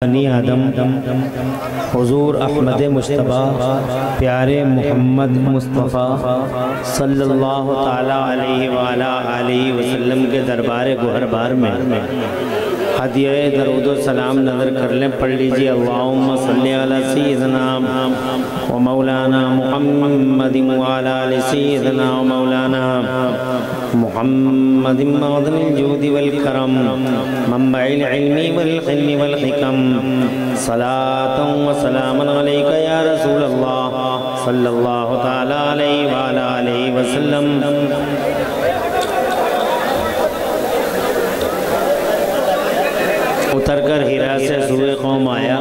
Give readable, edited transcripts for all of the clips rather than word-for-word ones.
बनी आदम हुजूर अहमद मुश्तबा प्यारे मोहम्मद मुस्तफ़ा सल्लल्लाहु ताला अलैहि वाला आलिहि वसल्लम के दरबार गुहरबार में हदिया दरूद सलाम नज़र कर लें। पढ़ लीजिए अल्लाहुम्मा सल्ली अला सय्यिदना व मौलाना मुहम्मदिन व अला आलि सय्यिदना व मौलाना मुहम्मदिन मअदनिल जूदि वल करम मंबइल इल्मी वल हिल्मी वल हिकम सलातन व सलामन अलैका या रसूल अल्लाह सल्लल्लाहु ताला अलैहि व अला आलिहि वसल्लम। उतरकर हीरा से सूए कौम आया,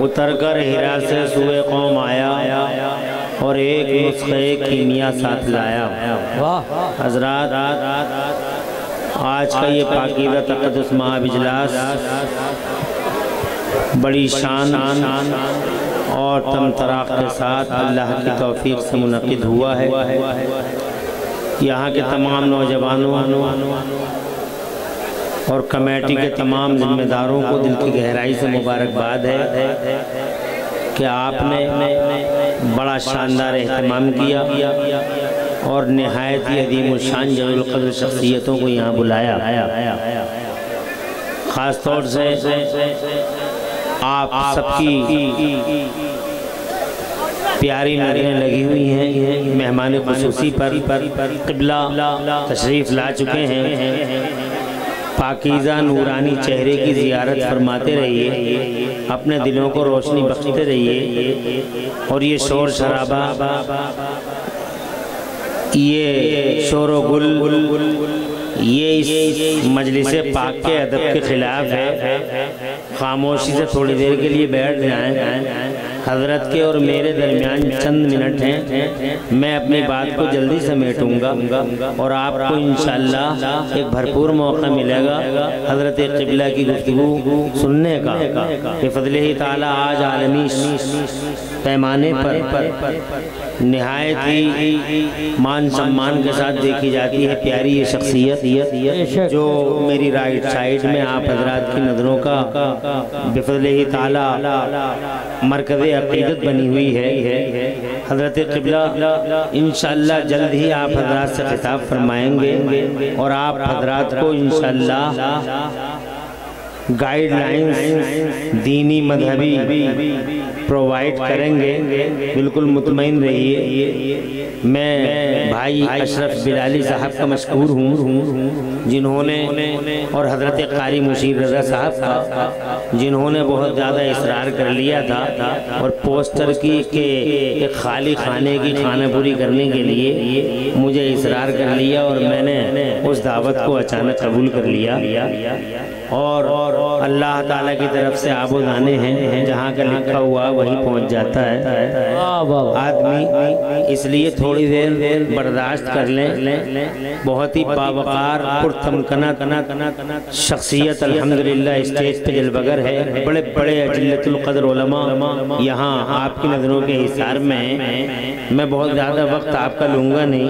उतरकर हीरा से सूए कौम आया और एक नुस्खे कीमिया साथ लाया। हज़रात, आज का ये पाकीज़ा तक़द्दुस महाइजलास बड़ी शान और तमतराक़ के साथ अल्लाह की तौफ़ीक़ से मुनक़िद हुआ है। यहाँ के तमाम नौजवानों और कमेटी के तमाम जिम्मेदारों को दिल की गहराई से मुबारकबाद है कि आपने बड़ा शानदार एहतमाम किया और नहायत ही अदीम शान जलील क़द्र शख्सियतों को यहाँ बुलाया। ख़ास तौर से आप सबकी प्यारी नज़रें लगी हुई हैं मेहमान ख़ुसूसी पर क़िबला तशरीफ़ ला चुके हैं। पाकीज़ा नूरानी चेहरे की ज़ियारत फरमाते रहिए, अपने दिलों को रोशनी बख्शते रहिए और ये शोर शराबा, ये शोर गुल, ये इस मजलिस पाक के अदब के ख़िलाफ़ है। खामोशी से थोड़ी देर के लिए बैठ जाएं। हज़रत के और मेरे दरमियान चंद मिनट हैं, मैं अपनी बात को जल्दी समेटूंगा और आपको इंशाअल्लाह एक भरपूर मौका मिलेगा हज़रत क़िबला की गुफ्तगू सुनने का। बिफ़ज़्लिही ताला आज आलमी पैमाने पर निहायत ही मान सम्मान के साथ देखी जाती है प्यारी ये शख्सियत जो मेरी राइट साइड में आप हज़रात की नज़रों का बिफ़ज़्लिही ताला मरकज़े अक़ीदत बनी हुई है। हज़रत क़िबला इंशाअल्लाह जल्द ही आप हज़रात से खिताब फरमाएंगे और आप हज़रात को इंशाअल्लाह गाइडलाइंस दीनी मजहबी प्रोवाइड करेंगे। बिल्कुल मुतमईन रहिए। मैं भाई अशरफ बिलाली साहब का मशकूर हूँ जिन्होंने और हज़रत क़ारी मुशीर रज़ा साहब का जिन्होंने बहुत ज़्यादा इसरार कर लिया था और पोस्टर की के खाली खाने की खाना पूरी करने के लिए मुझे इसरार कर लिया और मैंने उस दावत को अचानक कबूल कर लिया और अल्लाह ताला की तरफ से आबोदाने हैं, जहाँ का लिखा हुआ वहीं पहुँच जाता है आदमी। इसलिए थोड़ी देर बर्दाश्त कर लें। बहुत ही बावकार पुरतमकना शख्सियत अल्हम्दुलिल्लाह स्टेज पे जलवगर है। बड़े बड़े अजिल्लतुल क़द्र उलमा यहाँ आपकी नज़रों के हिसार में। मैं बहुत ज़्यादा वक्त आपका लूँगा नहीं,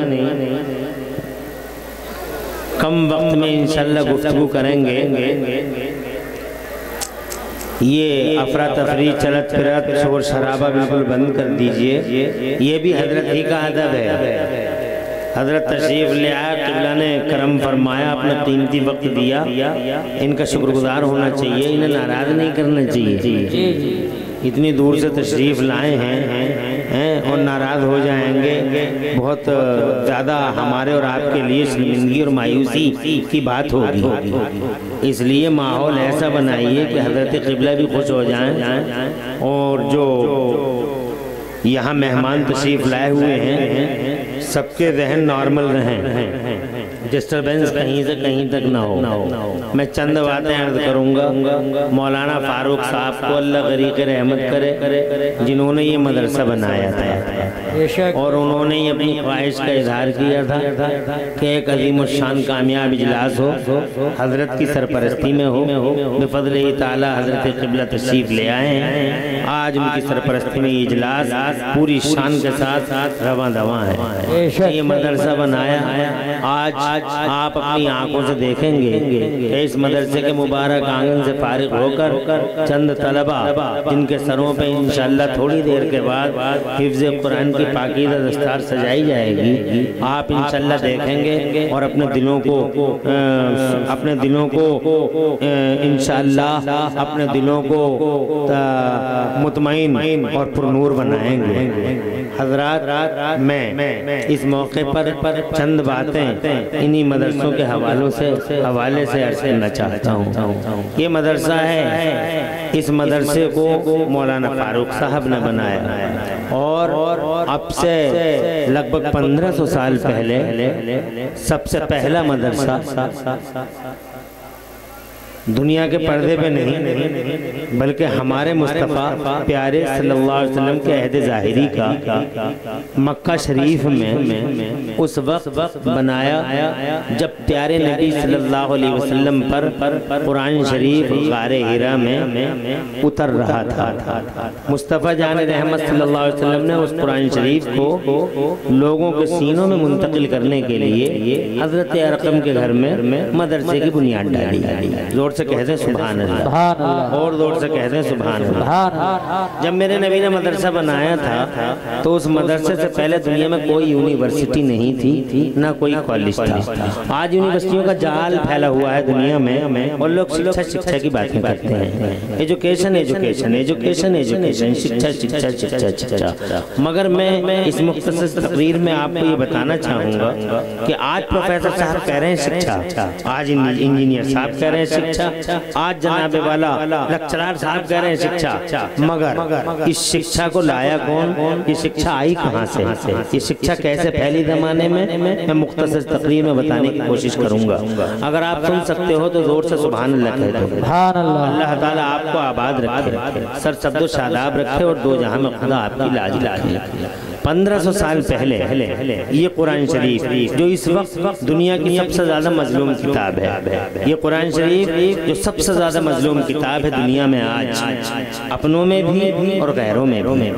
कम वक्त में इंशाअल्लाह गुफ्तगू करेंगे। ये अफरा तफरी चलत फिरत शोर शराबा बिल्कुल बंद कर दीजिए। ये भी हजरत ही का अदब है। हजरत तशरीफ़ ले आया, क़िबला ने करम फरमाया, अपना कीमती वक्त दिया। इनका शुक्रगुजार होना चाहिए, इन्हें नाराज़ नहीं करना चाहिए। इतनी दूर से तशरीफ़ लाए हैं और नाराज़ हो जाएंगे, बहुत ज़्यादा हमारे और आपके लिए शर्मिंदगी और मायूसी की बात होगी। इसलिए माहौल ऐसा बनाइए कि हज़रत क़िबला भी खुश हो जाएं और जो यहाँ मेहमान तशरीफ़ लाए हुए हैं सबके जहन नॉर्मल रहें, डिस्टर्बेंस कहीं से कहीं तक ना हो। मैं चंद बातें अर्ज़ करूँगा। मौलाना फ़ारूक साहब को अल्लाह गरीक़ रहमत करे जिन्होंने ये मदरसा बनाया था और उन्होंने ये अपनी ख्वाहिश का इजहार किया था कि एक अज़ीम शान कामयाब इजलास हो, हज़रत की सरपरस्ती में हो। बिफ़ज़्लिही ताला हज़रत क़िबला तशरीफ़ ले आए हैं। आज उनकी सरपरस्ती में इजलास पूरी शान के साथ रवां दवां है। ये मदरसा बनाया। आज आप अपनी आंखों से देखेंगे इस मदरसे के मुबारक आंगन से फारिग होकर चंद तलबा जिनके सरों पे इंशाअल्लाह थोड़ी देर के बाद हिफ्ज़ कुरान की पाकीज़ा दस्तार सजाई जाएगी। आप इंशाअल्लाह देखेंगे और अपने दिलों को इंशाअल्लाह अपने दिलों को मुतमईन और पुरनूर बनाएंगे। हज़रात, मैं इस मौके पर चंद बातें इन्हीं मदरसों के हवाले से अर्ज़ करना चाहता हूँ। ये मदरसा है, इस मदरसे को मौलाना फारूक साहब ने बनाया और अब से लगभग 1500 साल पहले सबसे पहला मदरसा दुनिया के पर्दे पे नहीं बल्कि हमारे मुस्तफ़ा प्यारे सल्लल्लाहु अलैहि वसल्लम के अहद ज़ाहिरी का मक्का शरीफ में उस वक्त बनाया जब प्यारे नबी सल्लल्लाहु अलैहि वसल्लम पर कुरान शरीफ गारे हिरा में उतर रहा था। मुस्तफ़ा जान रहमत सल्लल्लाहु अलैहि वसल्लम ने उस कुरान शरीफ को लोगों के सीनों में मुंतकिल करने के लिए हज़रत अरक़म के घर में मदरसे की बुनियाद डाली। जोर से कहते सुभान अल्लाह, और जोर से कहते सुभान अल्लाह। जब मेरे नबी ने मदरसा बनाया था तो उस मदरसे से पहले दुनिया में कोई यूनिवर्सिटी नहीं थी, ना कोई कॉलेज था। आज यूनिवर्सिटियों का जाल फैला हुआ है दुनिया में और लोग शिक्षा की बातें करते हैं। एजुकेशन एजुकेशन एजुकेशन एजुकेशन, शिक्षा शिक्षा शिक्षा शिक्षा। मगर मैं इस मुख्तसर तकरीर में आपको ये बताना चाहूँगा कि आज प्रोफेसर साहब कह रहे हैं शिक्षा, आज इंजीनियर साहब कह रहे हैं शिक्षा, आज जनाब वाला लेक्चरर साहब कह रहे हैं शिक्षा। मगर इस शिक्षा को लाया कौन? ये शिक्षा आई कहाँ से? ये शिक्षा कैसे फैली ज़माने में? मैं मुख्तसर तकरीर में बताने की कोशिश करूँगा। अगर आप सुन सकते हो तो जोर से सुभान अल्लाह कह दो। अल्लाह ताला आपको आबाद रखे, सर सब्दो शादाब रखे और दो जहां में खुदा आपकी लाज रखे। 1500 साल पहले ये कुरान शरीफ जो इस वक्त दुनिया की सबसे ज्यादा मजलूम किताब है, ये कुरान शरीफ जो सबसे ज्यादा मजलूम किताब है दुनिया में आज, अपनों में भी और गैरों में भी।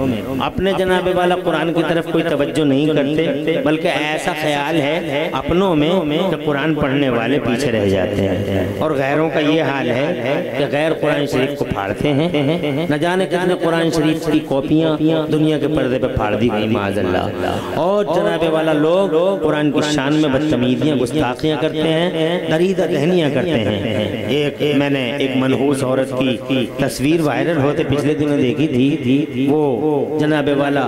अपने जनाबे वाला कुरान की तरफ कोई तवज्जो नहीं करते, बल्कि ऐसा ख्याल है अपनों में कि कुरान पढ़ने वाले पीछे रह जाते हैं। और गैरों का ये हाल है कि गैर कुरान शरीफ को फाड़ते हैं। न जाने कितने कुरान शरीफ की कॉपियाँ दुनिया के पर्दे पर फाड़ दी गई माज़अल्लाह। और जनाबे वाला लोग कुरान की शान में बदतमीजियाँ गुस्ताखियाँ करते हैं, दरीदा दहनियाँ करते हैं। मैंने एक मनहूस औरत की तस्वीर वायरल होते पिछले दिनों देखी थी। वो जनाबे वाला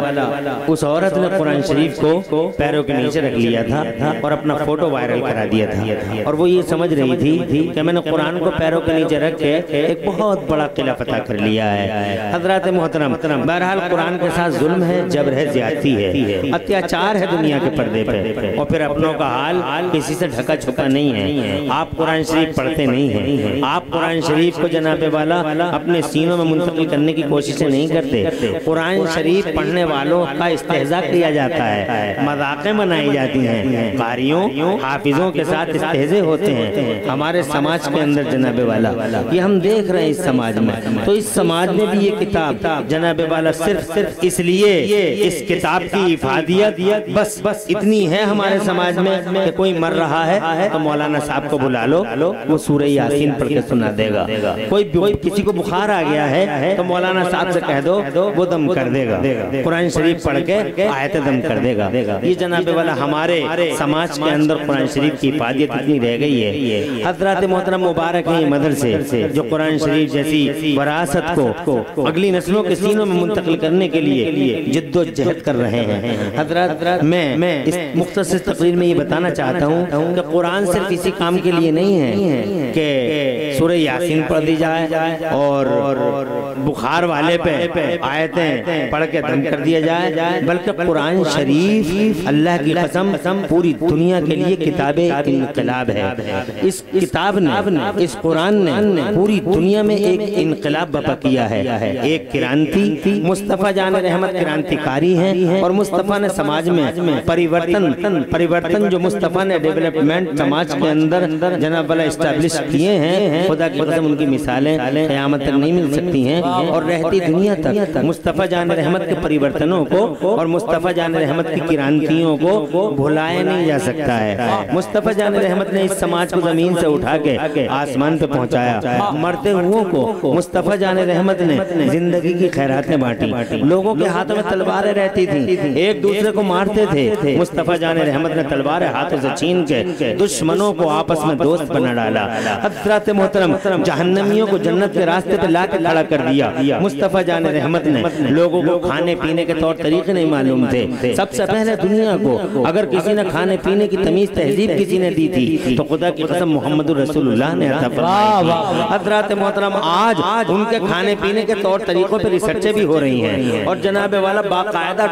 उस औरत ने कुरान शरीफ को पैरों के नीचे रख लिया था और अपना फोटो वायरल करा दिया था। और वो ये समझ रही थी कि मैंने कुरान को पैरों के नीचे रख के एक बहुत बड़ा किला फतह कर लिया है। हज़रात मोहतरम, बहरहाल कुरान के साथ जुल्म है, जबर है, ज्यादती है, अत्याचार है दुनिया के पर्दे पे। और फिर अपनों का हाल किसी से ढका छुपा नहीं है। आप कुरान शरीफ पढ़ते नहीं हैं, आप कुरान शरीफ को जनाबे वाला अपने सीनों में मुंतकिल करने की कोशिशें नहीं करते। कुरान शरीफ पढ़ने वालों का इस्तेहज़ा किया जाता है, मज़ाक़ें बनाई जाती हैं, कारियों हाफिजों के साथ इस्तेहज़े होते हैं हमारे समाज के अंदर जनाबे वाला। ये हम देख रहे हैं इस समाज में। तो इस समाज में भी ये किताब जनाबे वाला सिर्फ इसलिए इस किताब की हिफाज़त बस इतनी है हमारे समाज में कि कोई मर रहा है तो मौलाना साहब को बुला लो, वो सूरह यासीन पढ़ के सुना देगा। कोई किसी को बुखार आ गया है तो मौलाना साहब से कह दो, वो दम कर देगा, कुरान शरीफ पढ़ के आयत दम कर देगा। ये जनाबे वाला हमारे समाज के अंदर कुरान शरीफ की हिफाज़त इतनी रह गई है। हज़रात मोहतरम मुबारक है ये मदरसे जो कुरान शरीफ जैसी विरासत को अगली नस्लों के सीनों में मुंतकिल करने के लिए जिद्दोजहद कर रहे हैं। हज़रात, मैं इस मुख्तसर तकरीर में ये बताना चाहता हूँ कि कुरान सिर्फ इसी काम के लिए नहीं है कि सूरह यासीन पढ़ दी जाए और बुखार वाले पे आयतें पढ़ के दम कर दिया जाए, बल्कि कुरान शरीफ अल्लाह की कसम पूरी दुनिया के लिए किताबे इनकलाब है। इस किताब ने, इस कुरान ने पूरी दुनिया में एक इनकलाब बपा किया है, एक क्रांति। मुस्तफ़ा जान रहमत क्रांतिकारी हैं और मुस्तफ़ा ने समाज में परिवर्तन जो मुस्तफ़ा ने डेवलपमेंट समाज के अंदर जनाब वाला एस्टैब्लिश किए हैं, खुदा की कसम उनकी मिसालें क़यामत क़यामत तक नहीं मिल सकती हैं और रहती दुनिया तक मुस्तफ़ा जान रहमत के परिवर्तनों को और मुस्तफ़ा जान रहमत की क्रांतियों को भुलाया नहीं जा सकता है। मुस्तफ़ा जान रहमत ने इस समाज को जमीन से उठा के आसमान पे पहुंचाया। मरते हुओं को मुस्तफ़ा जान रहमत ने जिंदगी की खैरातें बांटी। लोगों के हाथों में तलवारें रहती थी, एक दूसरे को मारते थे। मुस्तफ़ा जान रहमत ने तलवारें हाथों से छीन के दुश्मनों को आपस में दोस्त बना डाला। हज़रत मोहतरम जहन्नमियों को जन्नत के रास्ते पे ला के खड़ा कर दिया। मुस्तफ़ा जान रहमत ने लोगों को खाने पीने के तौर तरीके नहीं मालूम थे। सबसे पहले दुनिया को अगर किसी ने खाने पीने की तमीज तहजीब किसी ने दी थी तो खुदा की कसम मोहम्मद रसूलुल्लाह ने अता फरमाई। हज़रत मोहतरम आज उनके खाने पीने के तौर तरीकों पर रिसर्चें भी हो रही हैं और जनाब वाला बाकायदा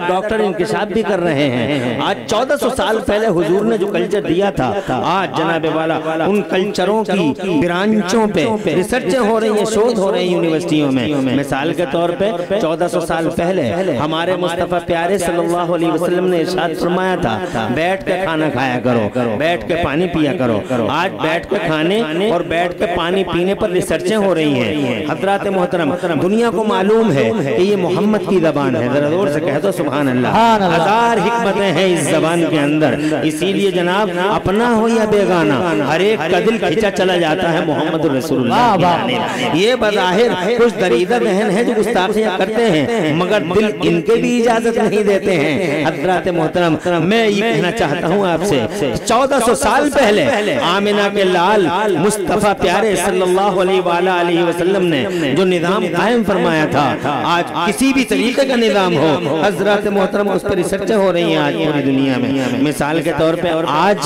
डॉक्टर इंकिशाफ भी कर रहे हैं। आज 1400 साल पहले हुजूर ने जो कल्चर दिया था, आज जनाब वाला उन कल्चरों की ब्रांचों पे रिसर्चें हो रही हैं, शोध हो रही हैं यूनिवर्सिटियों में। मिसाल के तौर पे 1400 साल पहले हमारे मुस्तफ़ा प्यारे सल्लल्लाहु अलैहि वसल्लम ने इरशाद फरमाया था, बैठ के खाना खाया करो, बैठ के पानी पिया करो। आज बैठ के खाने और बैठ के पानी पीने पर रिसर्चें हो रही हैं। हज़रत मोहतरम दुनिया को मालूम है कि ये मोहम्मद की ज़बान है। जरा जोर से कह दो सुभान अल्लाह। हजार हिकमतें हैं इस ज़बान के अंदर, इसीलिए जनाब अपना हो या बेगाना हर एक का दिल खींचा चला जाता है मोहम्मद रसूलुल्लाह। ये बज़ाहिर कुछ दरीदा बहन है जो गुस्ताखियां करते हैं, मगर दिल इनके भी इजाजत नहीं देते हैं। हज़रत मोहतरम मैं ये कहना चाहता हूँ आपसे, 1400 साल पहले आमिना के लाल मुस्तफ़ा प्यारे सल्लल्लाहु अलैहि वसल्लम ने जो निज़ाम कायम फरमाया था, आज किसी भी तरीके का निज़ाम हो, हज़रत मोहतरम उस पर रिसर्च हो रही हैं आज पूरी दुनिया में। मिसाल के तौर पे आज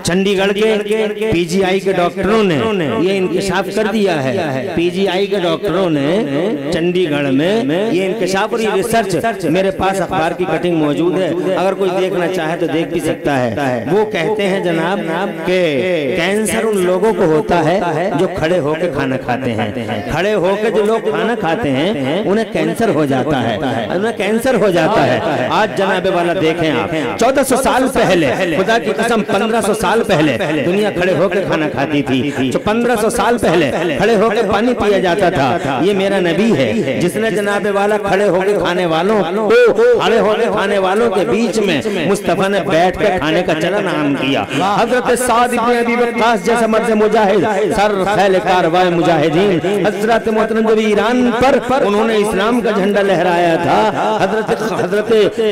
चंडीगढ़ के पीजीआई के डॉक्टरों ने ये इंकशाफ कर दिया है। पीजीआई के डॉक्टरों ने चंडीगढ़ में ये इंकशाफ और ये रिसर्च, मेरे पास अखबार की कटिंग मौजूद है, अगर कोई देखना चाहे तो देख भी सकता है। वो कहते हैं जनाब के कैंसर उन लोगों को होता है जो खड़े होकर खाना खाते हैं। खड़े होकर जो लोग खाना खाते हैं उन्हें कैंसर हो जाता है, उन्हें कैंसर हो जाता है। आज जनाबे वाला देखें आप, 1400 साल पहले, खुदा की कसम 1500 साल पहले दुनिया खड़े होकर खाना खाती थी। जो 1500 साल पहले खड़े होकर पानी पिया जाता था, ये मेरा नबी है जिसने जनाबे वाला खड़े होकर खाने वालों को, खड़े होकर खाने वालों के बीच में मुस्तफा ने बैठ कर खाने का चलन आम किया। हजरत साद इब्न अबी वक्कास जैसा मर्द मुजाहिद, सर खैल कारवाए मुजाहिदीन, हजरत मोहतरम जब ईरान पर उन्होंने इस्लाम का झंडा लहराया था, हजरत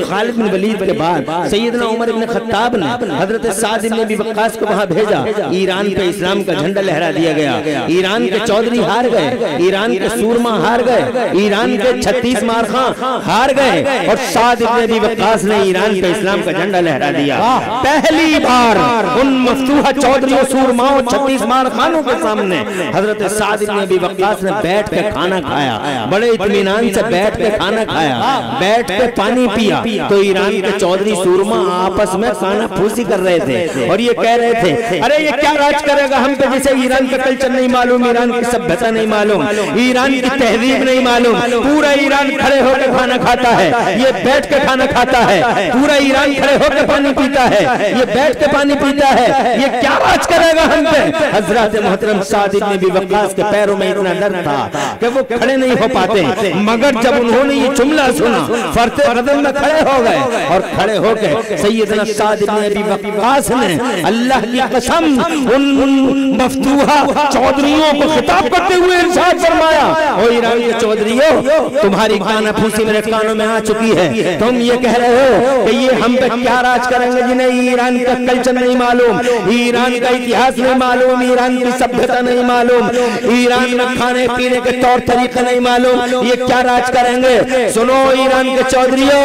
खालिद बिन वलीद के बाद सैयदना उमर इब्न खत्ताब ने हजरत साद इब्न अबी वक्कास को वहां भेजा। ईरान पे इस्लाम का झंडा लहरा दिया गया। ईरान के चौधरी हार गए, ईरान के सूरमा हार गए, ईरान के 36 मारखां हार गए और साद इब्न अबी वक्कास ने ईरान पे इस्लाम का झंडा लहरा दिया। पहली बार उन मफ्तूहा चौधरियों, सूरमाओं, 36 मारखानों के सामने हजरत साद इब्न अबी वक्कास ने बैठ के खाना खाया, बड़े इत्मीनान से बैठ के खाना खाया, बैठ के पानी पिया। तो ईरान के चौधरी सूरमा आपस में खाना फूसी कर रहे थे और ये कह रहे थे, अरे ये क्या राज करेगा हम पे, जिसे ईरान का कल्चर नहीं मालूम, ईरान की सभ्यता नहीं मालूम, ईरान की तहजीब नहीं मालूम। पूरा ईरान खड़े होकर खाना खाता है, ये बैठ के खाना खाता है। पूरा ईरान खड़े होकर पानी पीता है, ये बैठ के पानी पीता है। ये क्या राज करेगा हम पे। हजरत मोहतरम साद इब्न अबी वक्कास के पैरों में इतना डर था कि वो खड़े नहीं हो पाते, मगर जब उन्होंने ये जुमला सुना, फरते कदम में खड़े हो गए और खड़े होकर सैयदना साद इब्न अबी वक्कास ने अल्लाह की कसम उन मफ्तूहा चौधरियों को खिताब करते हुए इरशाद फरमाया, ओ ईरान के चौधरियों, तुम्हारी काना फूसी मेरे कानों में आ चुकी है। तुम ये कह रहे हो कि ये हम पे क्या राज करेंगे, जिन्हें ईरान का कल्चर नहीं मालूम, ईरान का इतिहास नहीं मालूम, ईरान की सभ्यता नहीं मालूम, ईरान में खाने पीने के तौर तरीके नहीं मालूम, ये क्या राज करेंगे। सुनो ईरान के चौधरियों,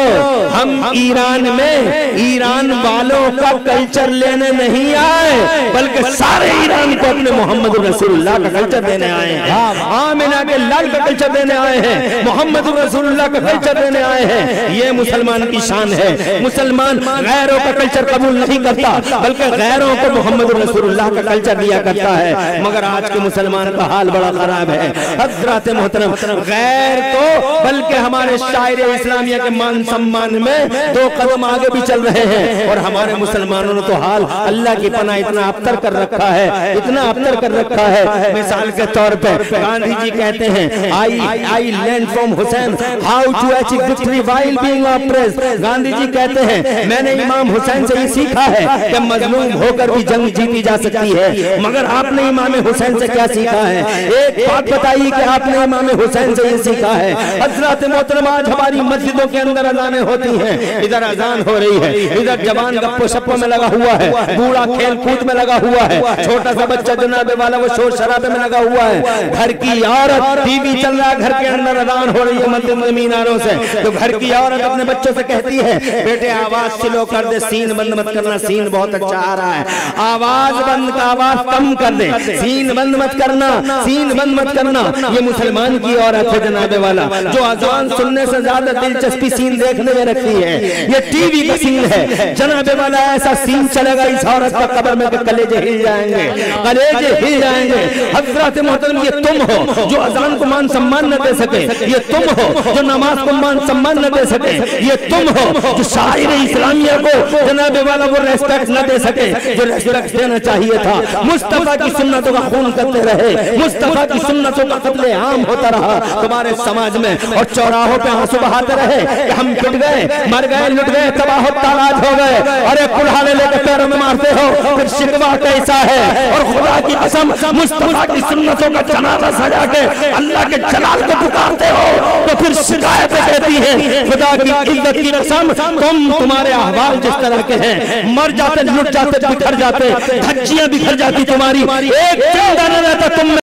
हम ईरान में ईरान वालों का कल्चर लेने नहीं आए, बल्कि सारे ईरान को अपने मोहम्मद रसूलुल्लाह का कल्चर देने आए हैं। आमिना के लाल का कल्चर देने आए हैं, मोहम्मद रसूलुल्लाह का कल्चर देने आए हैं। ये मुसलमान की शान है। मुसलमान गैरों का कल्चर कबूल नहीं करता, बल्कि गैरों को मोहम्मद रसूलुल्लाह का कल्चर दिया करता है। मगर आज के मुसलमान का हाल बड़ा खराब है। हज़रत मोहतरम गैर को, बल्कि हमारे शायर इस्लामिया के मान सम्मान में 2 कदम आगे भी चल रहे हैं। और हमारे मुसलमानों ने तो हाल अल्लाह की पनाह इतना अबतर कर रखा है, इतना अबतर कर रखा है। मिसाल के तौर पर गांधी जी कहते हैं I learn from Hussain how to achieve victory while being oppressed. Gandhi ji कहते हैं मैंने इमाम हुसैन से ये सीखा है कि मजलूम होकर भी जंग जीती जा सकती है। मगर आपने इमाम हुसैन से क्या सीखा है? एक बात बताइए कि आपने इमाम हुसैन से ये सीखा है। हजरत मोहतरमा आज हमारी मस्जिदों के अंदर अजानें होती हैं, इधर अजान हो रही है, इधर जवान गप्पो शप्पो में लगा हुआ है, बूढ़ा खेल कूद में लगा हुआ है, छोटा सा बच्चा जनाबे वाला वो शोर शराबे में लगा हुआ है। घर की औरत टीवी चल रहा है, घर के अंदर अजान हो रही है मस्जिद में मीनारों से, तो घर की औरत अपने बच्चों से कहती है बेटे आवाज स्लो कर दे, सीन बंद मत करना, सीन बहुत अच्छा आ रहा है, आवाज बंद का आवाज कम कर दे, सीन बंद मत करना, सीन बंद मत करना। ये मुसलमान की औरत है जनाबे वाला, जो अजान सुनने से ज्यादा दिलचस्पी सीन देखने में रखती है। ये टीवी का सीन है जनाबे वाला, ऐसा सीन चलेगा इस औरत का कब्र में कि कलेजे हिल जाएंगे, कलेजे हिल जाएंगे। हजरत मोहतरम ये तुम हो जो अजान को मान सम्मान न दे सके, ये तुम हो जो नमाज को मान सम्मान न दे सके, ये तुम हो जो शायर इस्लामिया को जनाबे वाला वो रेस्पेक्ट न दे सके जो रेस्पेक्ट देना चाहिए था। मुस्तफा की सुन्नतों का खून करते रहे, मुस्तफा की सुन्नतों का कत्ले आम होता रहा तुम्हारे समाज में, और चौराहों पे आंसू बहाते रहे कि हम टूट गए, मर गए, लुट गए, तबाह तालाज हो गए। अरे कुल्हाड़े लेकर पैरों में मारते हो, फिर शिकवा कैसा है? और खुदा की कसम मुस्तफा की सुन्नतों का जनाजा सजा के अल्लाह के जलाल को पुकारते हो तो फिर शिकायतें कहती है खुदा की इज्जत की कसम तुम्हारे अहवाल जिस तरह के हैं, मर जाते, लुट जाते, बिखर जाते, धज्जियां बिखर जाती तुम्हारी, एक जिंदा न रहता तुम